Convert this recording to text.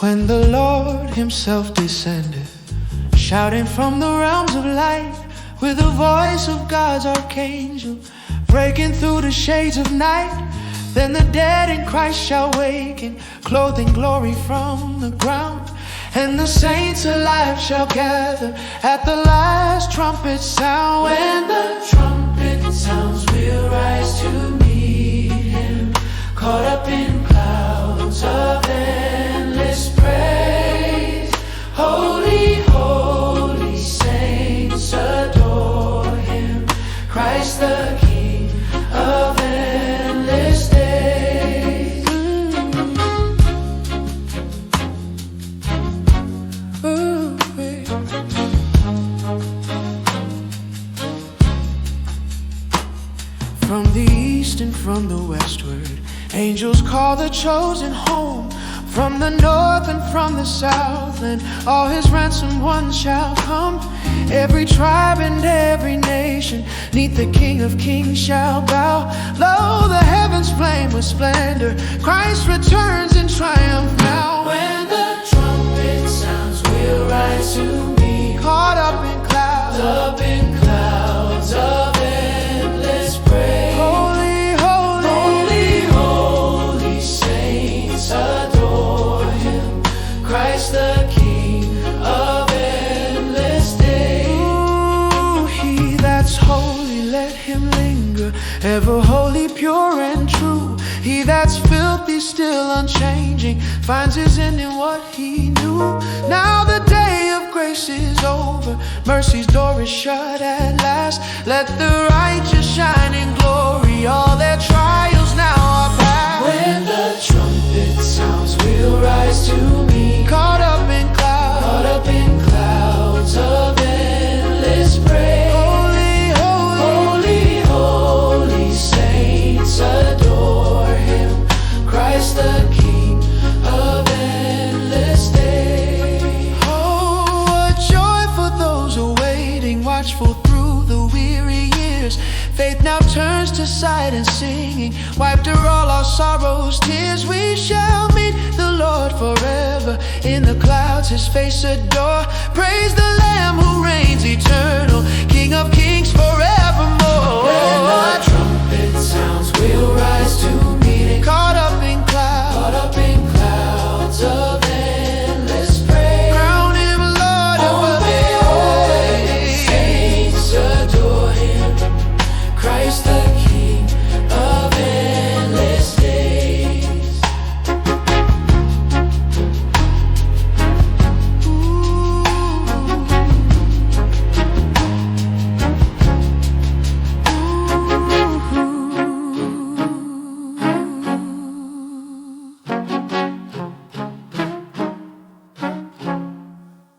When the Lord himself descended, shouting from the realms of light, with the voice of God's archangel, breaking through the shades of night. Then the dead in Christ shall waken, clothed in glory from the ground. And the saints alive shall gather at the last trumpet sound. When the trumpet sounds, we'll rise to meet him, caught up in clouds of endless praise. Holy, holy saints adore him, Christ the King of endless days. From the east and from the westward, angels call the chosen home. From the north and from the south, and all his ransomed ones shall come. Every tribe and every nation, 'neath the King of Kings shall bow. Lo, the heavens flame with splendor, Christ returns in triumph now. When the trumpet sounds, we'll rise to meet, caught up in clouds of endless praise. Holy, holy, holy, holy saints adore him, Christ the King of endless days. Ooh, he that's holy, let him linger, ever holy, pure and true. He that's filthy, still unchanging, finds his end in what he knew. Now the day of grace is over, mercy's door is shut at last. Let the righteous shine in glory, all their trials now are past. When the trumpet sounds, we'll rise to meet, caught up in clouds of endless praise. Holy, holy, holy, holy saints adore him, Christ the King of endless days. Oh, what joy for those awaiting, watchful through the weary years. Faith now turns to sight and singing, wiped her all our sorrows, tears. We shall meet the Lord forever in the clouds, his face adore. Praise the